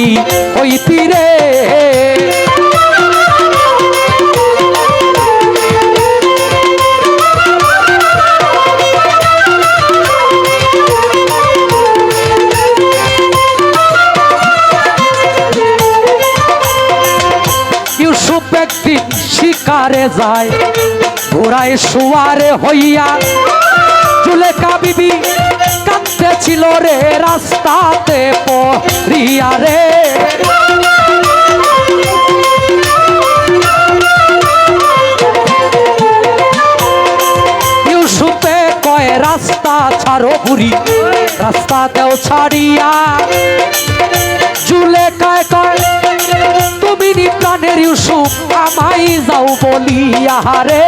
আমারি হইতি রে। ইউসুফ একদিন শিকারে যায় ঘোড়ায় শুয়ারে হইয়া, জুলেখা বিবি কাঁদতে ছিল রে রাস্তাতে পড়িয়া রে। ইউসুফে কয় রাস্তা ছাড়ো বুড়ি, রাস্তাতেও ছাড়িয়া। জুলেখায় কয় তুমি নি প্রাণের ইউসুফ আমায় যাও বলিয়া রে।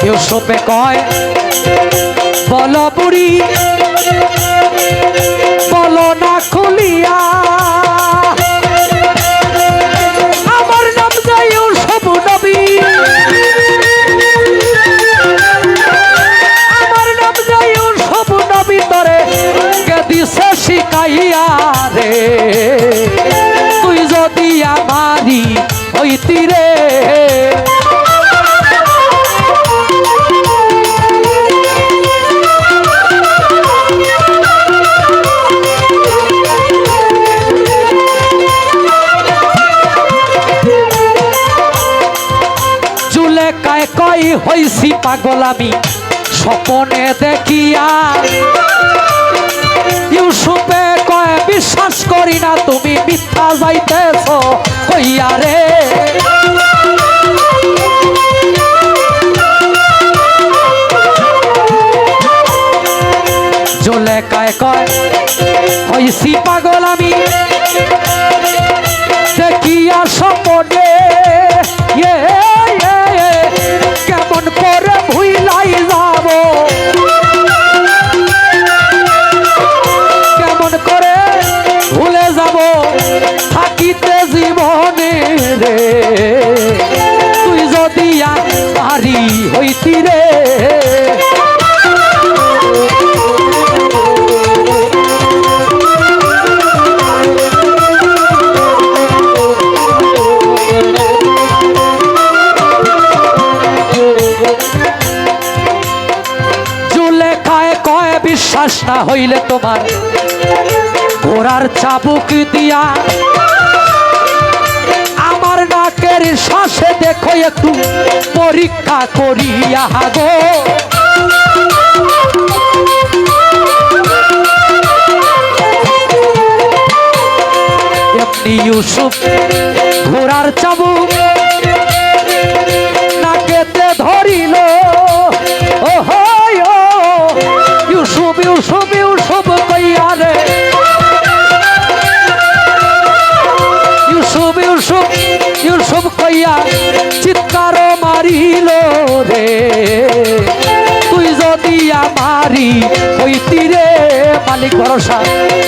ইউসুফে কয় বলো বুড়ি বলো না খুলিয়া, আমার নাম যে ইউসুফ নবী, আমার নাম যে ইউসুফ নবী তরে কে দিছে শিখাইয়া রে। তুই যদি আমারি হইতি রে। জুলেখায় কই হইছি পাগল আমি স্বপনে দেখিয়া। ইউসুফে কয় বিশ্বাস করি না তুমি মিথ্যা যাইতেছ কইয়া রে। জুলেখায় কয় হইছি পাগল আমি দেখিয়া স্বপনে, কেমন করে ভুইলাই যাব, কেমন করে ভুলে যাব থাকিতে জীবনে রে। তুই যদি আমারি হইতি রে। জুলেখায় কয় বিশ্বাস না হইলে তোমার ঘোড়ার চাবুক দিয়া আমার নাকের শ্বাসে দেখো একটু পরীক্ষা করিয়া গো। এমনি ইউসুফ ঘোড়ার চাবুক নাকেতে ধরিল। ও ইউসুফ ইউসুফ ইউসুফ কইয়া রে। ইউসুফ ইউসুফ ইউসুফ কইয়া চিৎকার মারিল রে। তুই যদি আমারি হইতি রে মালিক ভরসা,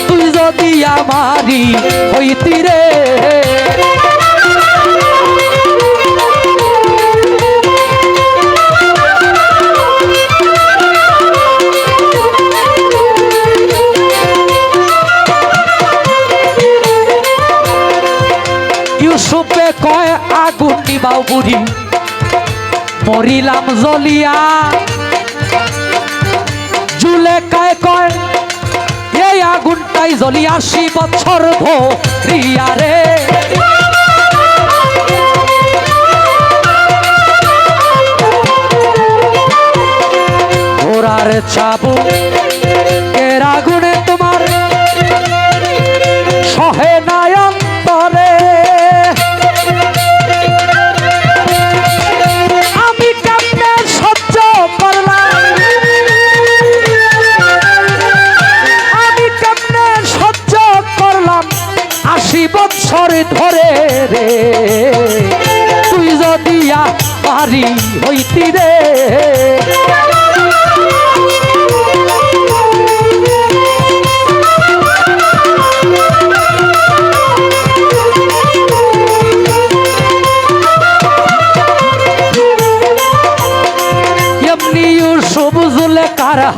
তুই যদি আমারি হইতি রে। ইউসুফে কয় আগুন নিবাও বুড়ি মরিলাম জ্বলিয়া। জুলেখায় কয় এই আগুনটাই জ্বলি ৮০ বছর ধরিয়া রে। ঘোড়ার চাবুক এর আগুনে তোমার সহে নাই অন্তরে। আমি কেমনে সহ্য করলাম, আমি কেমনে সহ্য করলাম ৮০ বছর ধরে রে। তুই যদি আমারি হইতি রে।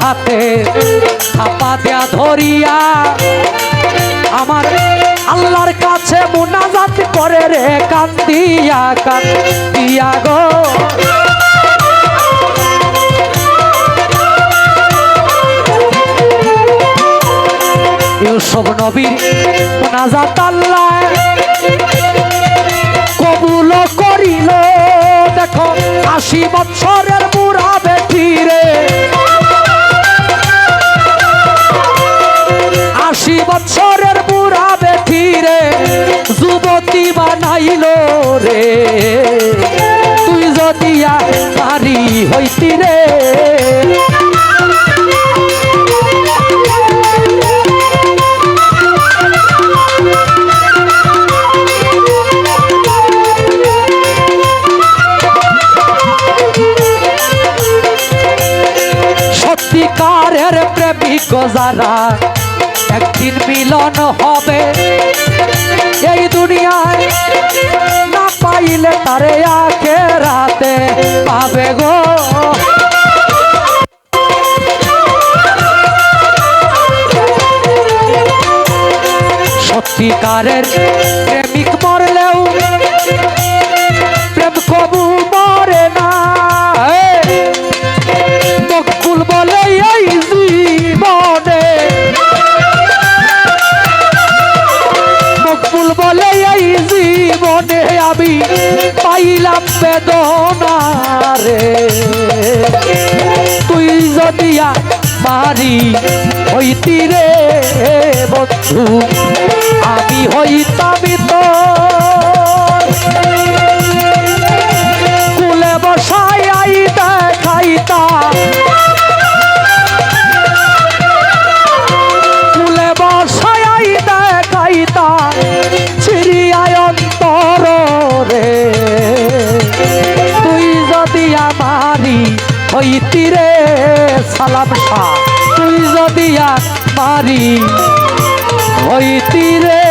হাতে থাপা দেয়া ধরিয়া আমার আল্লাহর কাছে মুনাজাত করে রে কান্দিয়া গো ইউসুফ নবীর মুনাজাত আল্লাহ কবুল করিল দেখো 80 বছরের বুড়া বেটি রে 80 বছরের বুড়া বেটি রে যুবতী বানাইল রে তুই যদি নারী হইতি রে সত্যিকারের প্রেমিক যারা একদিন মিলন হবে এই দুনিয়ায় না পাইলে তারে আখেরাতে পাবে গো সত্যিকারের প্রেমিক মরলেও প্রেম কবু মরে না মকবুল বলে এই জীবনে মকবুল বলে এই জীবনে আমি পাইলাম বেদনা রে তুই যদি মারি হইতি রে বন্ধু আমি হইতামি তো কুলে বসাই আই দেখাইতা কুলে বসাই আই দেখাইতা চিরিয়ায় অন্তর রে তুই যদি আমারি হইতি রে সালাম শাহ তুই যদি আমারি হইতি রে